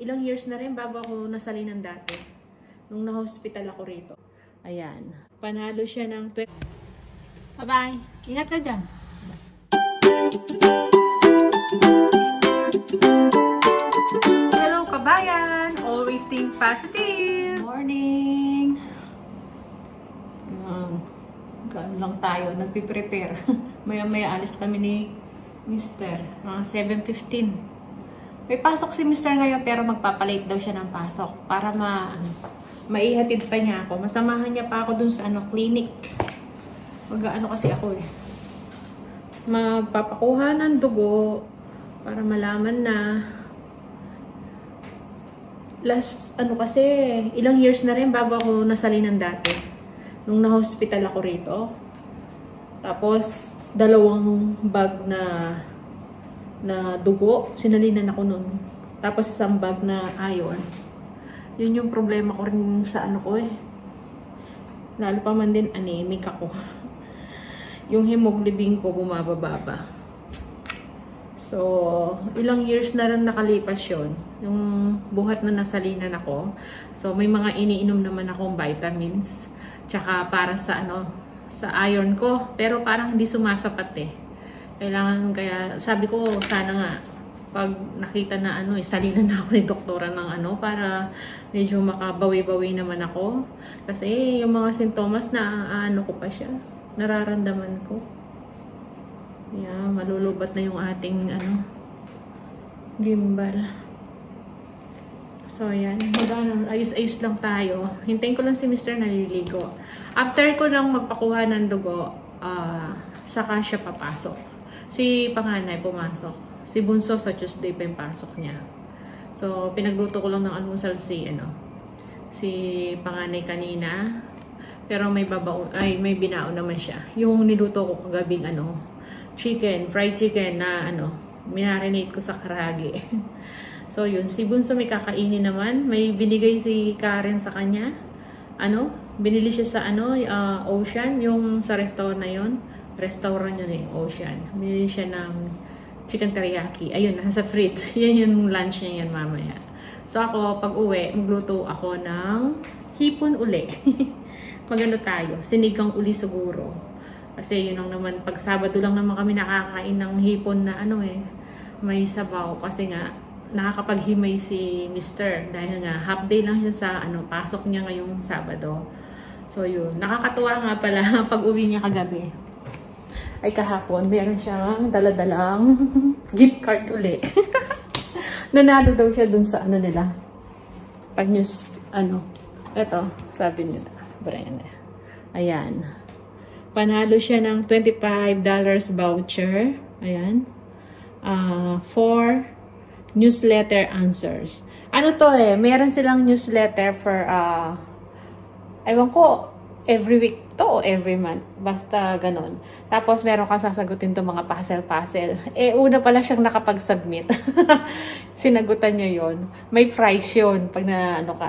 Ilang years na rin bago ako nasalinan dati. Nung na-hospital ako rito. Ayan. Panalo siya ng 20. Bye-bye. Ingat ka dyan. Hello kabayan! Always think positive! Morning! Gano'n lang tayo. Nagpiprepare. Maya-maya alis kami ni Mr. Mga 7:15. May pasok si Mr. ngayon pero magpapalate daw siya ng pasok para maihatid pa niya ako. Masamahan niya pa ako dun sa clinic. Mag-ano kasi ako eh. Magpapakuha ng dugo para malaman na last kasi ilang years na rin bago ako nasalinan dati. Nung na-hospital ako rito. Tapos 2 bag na dugo, sinalinan ako nun. Tapos 1 bag na iron. Yun yung problema ko rin sa ko eh. Lalo pa man din anemic ako. Yung hemoglobin ko bumababa. So, ilang years na rin nakalipas yun. Yung buhat na nasalinan ako. So, may mga iniinom naman akong vitamins. Tsaka para sa sa iron ko. Pero parang hindi sumasapat eh. Kaya sabi ko, sana nga, pag nakita na salinan na ako ni doktora ng para medyo makabawi-bawi naman ako. Kasi yung mga sintomas na ko pa siya. Nararamdaman ko. Yeah, malulubat na yung ating gimbal. So, yan. Ayos-ayos lang tayo. Hintayin ko lang si Mr. naliligo. After ko lang magpakuha ng dugo, saka siya papasok. Si panganay pumasok. Si bunso sa Tuesday pa yung pasok niya. So, pinagluto ko lang ng almusal si panganay kanina. Pero may binaon naman siya. Yung niluto ko kagabing fried chicken na minarinate ko sa karage. So, yun. Si bunso may kakainin naman. May binigay si Karen sa kanya. Binili siya sa Ocean. Yung sa restaurant na yun. Restaurant yun eh, Ocean. Binili siya ng chicken teriyaki. Ayun, nasa fridge. Yan yung lunch niya yan mamaya. So, ako, pag uwi, magluto ako ng hipon uli. Magano tayo. Sinigang uli siguro. Kasi yun lang naman, pag Sabado lang naman kami nakakain ng hipon na may sabaw. Kasi nga, nakakapaghimay si Mr. Dahil nga, half day lang siya sa pasok niya ngayong Sabado. So yun, nakakatuwa nga pala pag uwi niya kagabi. Ay kahapon, meron siyang daladalang gift card uli. Nanalo daw siya dun sa nila. Pag news, eto, sabi nila. Brian. Ayan. Panalo siya ng $25 voucher. Ayan. For newsletter answers. Meron silang newsletter for, ewan ko, every week to o every month. Basta ganon. Tapos, meron kang sasagutin to mga puzzle-puzzle. Una pala siyang nakapag-submit. Sinagutan niya yon. May prize yun. Pag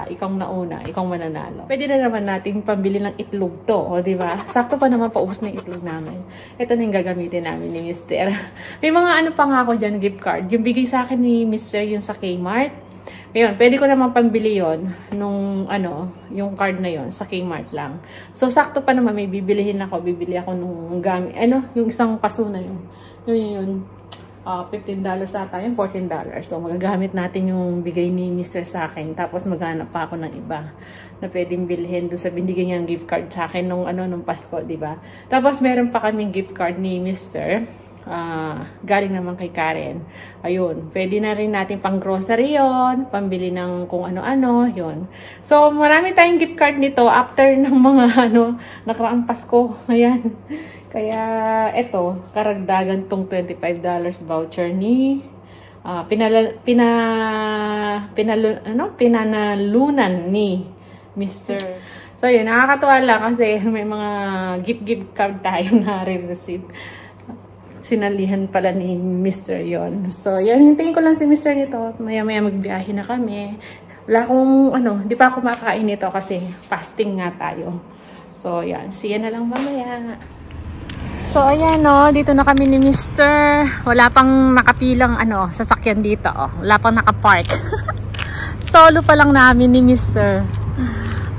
ikaw nauna, ikaw mananalo. Pwede na naman natin pambili ng itlog to. O, diba? Sakto pa naman paubos na yung itlog namin. Ito na yung gagamitin namin ni Mr. May mga pa nga ako dyan, gift card. Yung bigay sa akin ni Mr. yung sa Kmart. Ayun, pwede ko naman pambili yon nung yung card na yon sa Kmart lang. So, sakto pa naman may bibilihin ako. Bibili ako nung gamit, yung isang paso na yun. Yun, $15 ata yun, $14. So, magagamit natin yung bigay ni Mr. sa akin. Tapos, maghanap pa ako ng iba na pwedeng bilhin doon sa binigay niyang gift card sa akin nung Pasko, diba? Tapos, meron pa kaming gift card ni Mr. Galing naman kay Karen. Ayun, pwede na rin natin pang grocery yon, pambili ng kung ano-ano, yun. So, marami tayong gift card nito after ng mga nakaraang Pasko. Ayan. Kaya, eto, karagdagan tong $25 voucher ni pinanalunan ni Mr. So, yun, nakakatuwa lang kasi may mga gift card tayo na receive. Sinalihan pala ni Mr. yon. So, yan. Hintayin ko lang si Mr. nito. Maya-maya magbiyahe na kami. Wala akong, di pa ako makakain nito kasi fasting nga tayo. So, yan. See you na lang mamaya. So, ayan, dito na kami ni Mr. Wala pang nakapilang, sasakyan dito, Wala pang nakapark. Solo pa lang namin ni Mr.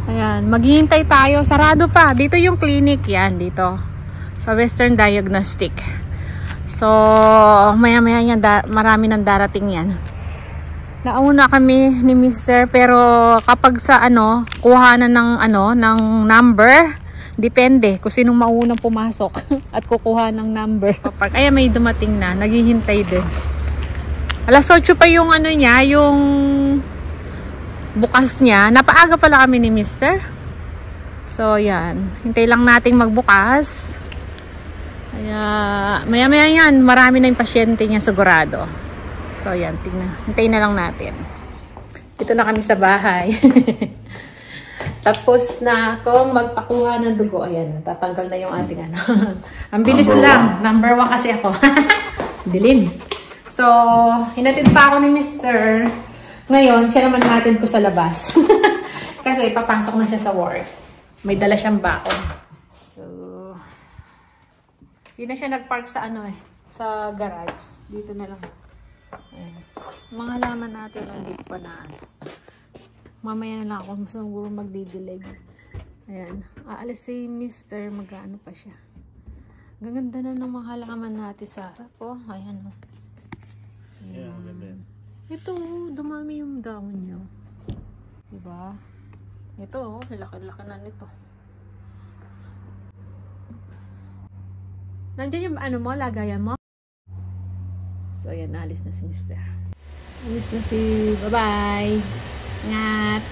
Ayan, maghihintay tayo. Sarado pa. Dito yung clinic yan, dito. Sa Western Diagnostic. So, maya-maya yan, marami nang darating yan. Nauna kami ni Mr. Pero kapag sa kuhanan ng number, depende kung sinong maunang pumasok at kukuha ng number. Kaya may dumating na, naghihintay din. Alas 8 pa yung niya, yung bukas niya. Napaaga pala kami ni Mr. So, yan. Hintay lang nating magbukas. Kaya, maya-maya yan, marami na yung pasyente niya sigurado. So, yan. Tingnan. Hintayin na lang natin. Ito na kami sa bahay. Tapos na akong magpakuha ng dugo. Ayan, tatanggal na yung ating Ang bilis lang. Number 1 kasi ako. Dilim. So, hinatid pa ako ni Mr. Ngayon, siya naman natin ko sa labas. Kasi papasok na siya sa work. May dala siyang bakon. So, hindi na siya nagpark sa sa garage. Dito na lang. Ayan. Mga laman natin, hindi pa na. Mamaya na lang ako siguro magdidilig. Ayan. Aalis si Mr. Mag-ano pa siya. Gaganda na ng mga halaman natin sa harap. Oh, ayan o. Yeah, ganda. Ito, dumami yung dahon niya. Diba? Ito, oh, laki-laki na nito. Nandiyan yung mo, lagayan mo. So, ayan, alis na si Mr. Alis na si, bye-bye. Ingat.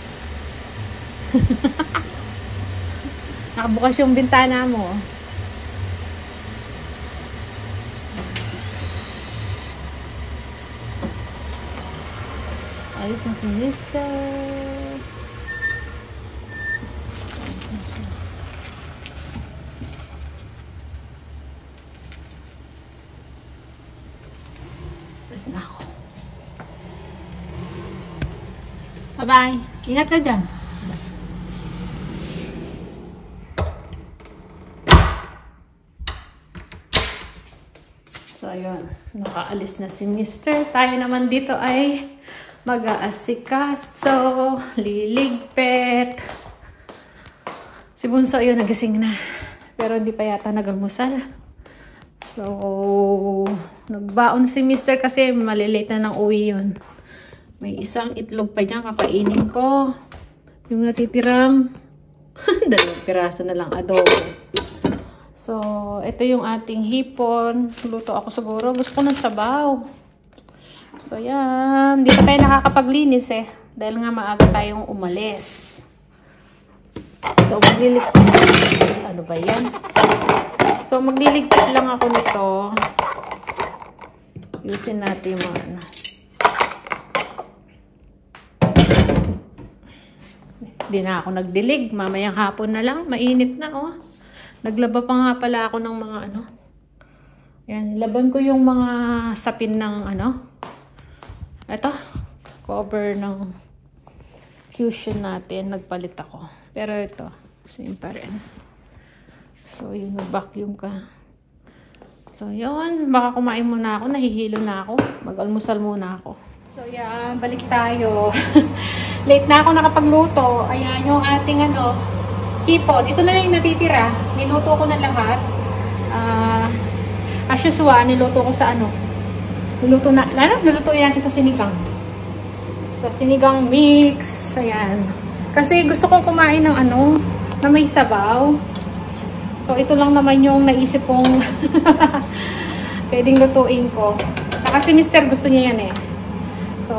Nakabukas yung bintana mo. Alis na si Mr. Alis na ako. Bye-bye. Ingat ka dyan. So, ayun. Nakaalis na si Mr. Tayo naman dito ay mag-aasikaso, liligpit. Si Bunso yun, nagising na. Pero hindi pa yata nag-almusal. So, nagbaon si Mr. kasi malilate na ng uwi yun. May isang itlog pa dyan, kakainin ko. Yung natitirang, 2 piraso na lang adobo. So, ito yung ating hipon. Luto ako siguro. Gusto ko ng sabaw. So, yan. Hindi pa tayo nakakapaglinis eh. Dahil nga maaga tayong umalis. So, magliligpit. Ano ba yan? So, magliligpit lang ako nito. Yusin natin yung mga Hindi na ako nagdilig. Mamayang hapon na lang. Mainit na, oh. Naglaba pa nga pala ako ng mga Yan. Laban ko yung mga sapin ng Ito. Cover ng Fusion natin. Nagpalit ako. Pero ito. Same pa rin. So, yun. Mag-vacuum ka. So, yun. Baka kumain muna ako. Nahihilo na ako. Mag-almusal muna ako. So, yan. Balik tayo. Late na ako nakapagluto. Ayan yung ating hipon. Ito na lang yung natitira. Niluto ko na lahat. As usual, niluto ko sa niluto natin sa sinigang. Sa sinigang mix. Ayan. Kasi gusto ko kumain ng na may sabaw. So, ito lang naman yung naisip kong pwedeng lutuin ko. Kasi Mr. gusto niya yan eh. So,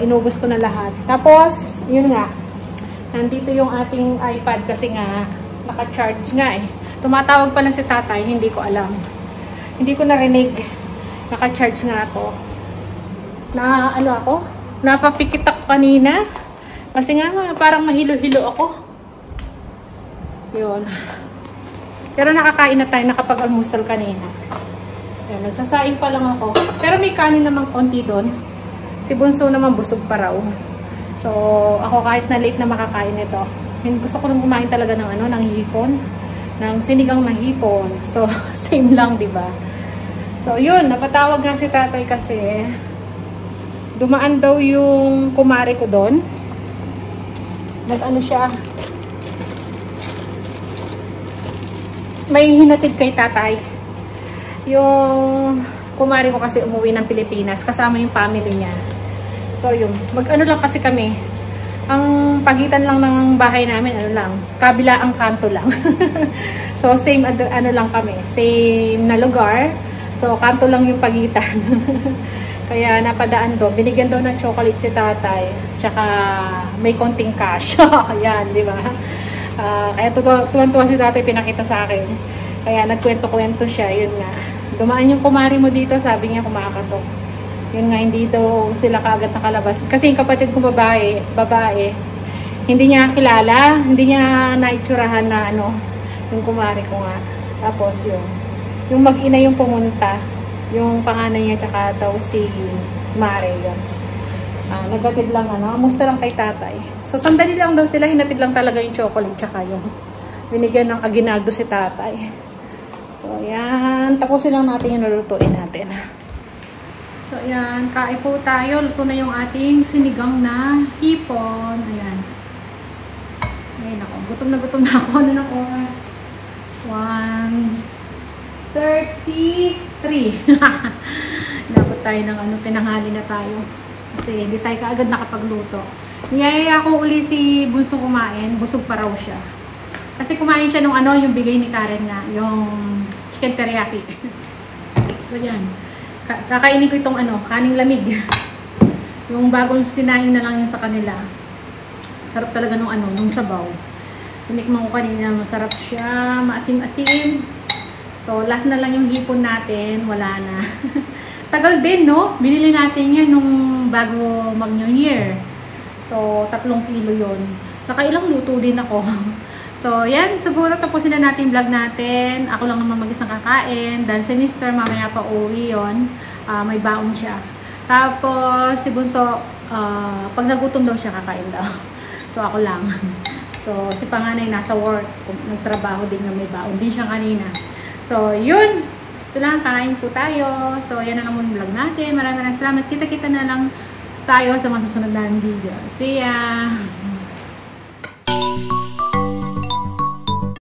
inubos ko na lahat. Tapos, yun nga. Nandito yung ating iPad kasi nga naka-charge nga eh. Tumatawag pa lang si tatay, hindi ko alam. Hindi ko narinig. Naka-charge nga ako. Napapikit ako kanina. Kasi nga parang mahilo-hilo ako. Yun. Pero nakakain na tayo, nakapag-almusal kanina. Yan, nagsasaing pa lang ako. Pero may kanin namang konti doon. Si Bunso naman busog pa raw. So, ako kahit na late na makakain ito. Gusto ko nang kumain talaga ng ng hipon. Ng sinigang na hipon. So, same lang, di ba? So, yun. Napatawag nga si tatay kasi dumaan daw yung kumare ko doon. Nag-ano siya. May hinatid kay tatay. Yung kumari ko kasi umuwi ng Pilipinas. Kasama yung family niya. So yun. Mag-ano lang kasi kami. Ang pagitan lang ng bahay namin, ano lang. Kabila ang kanto lang. So same ano lang kami. Same na lugar. So kanto lang yung pagitan. Kaya napadaan doon. Binigyan daw ng chocolate si tatay. Tsaka may konting cash. Ayan, di ba? Kaya tuwan-tuwa si tatay pinakita sa akin. Kaya nagkwento-kwento siya. Yun nga. Dumaan yung kumari mo dito. Sabi niya kumakatok. Yun nga, hindi daw sila kaagad nakalabas. Kasi yung kapatid kong babae, hindi niya kilala. Hindi niya naitsurahan na ano, yung kumari ko nga. Tapos yung mag-ina yung pumunta. Yung panganay niya tsaka daw si Mare yun. Nagkatid lang musta lang kay tatay. So sandali lang daw sila, hinatid lang talaga yung chocolate tsaka yung binigyan ng aginaldo si tatay. So ayan, tapusin lang natin yung lulutuin natin. So ayan, kain po tayo. Luto na yung ating sinigang na hipon. Ayan. Ayan ako, gutom na ako. Ano ng oras? 1:33. Dapat tayo ng tinanghali na tayo. Kasi hindi tayo kaagad nakapagluto. Niyayaya ko uli si Bunso kumain. Busog pa raw siya. Kasi kumain siya nung yung bigay ni Karen nga. Yung chicken teriyaki. So yan. Kakainin ko itong kaning lamig. Yung bagong sinaing na lang yung sa kanila. Sarap talaga nung sabaw. Tinikman ko kanina. Masarap siya. Maasim-asim. So, last na lang yung hipon natin. Wala na. Tagal din, no? Binili natin yan nung bago mag-New Year. So, 3 kilo yun. Nakailang luto din ako. So, yan. Siguro tapusin na natin vlog natin. Ako lang naman mag-isang kakain. Dahil si Mr. mamaya pa uwi yun. May baon siya. Tapos, si Bunso, pag nagutom daw siya, kakain daw. So, ako lang. So, si panganay nasa work. Nagtrabaho din na may baon din siya kanina. So, yun. Ito lang, kakain po tayo. So, yan na lang muna vlog natin. Maraming salamat. Kita-kita na lang tayo sa mga susunod na video. See ya!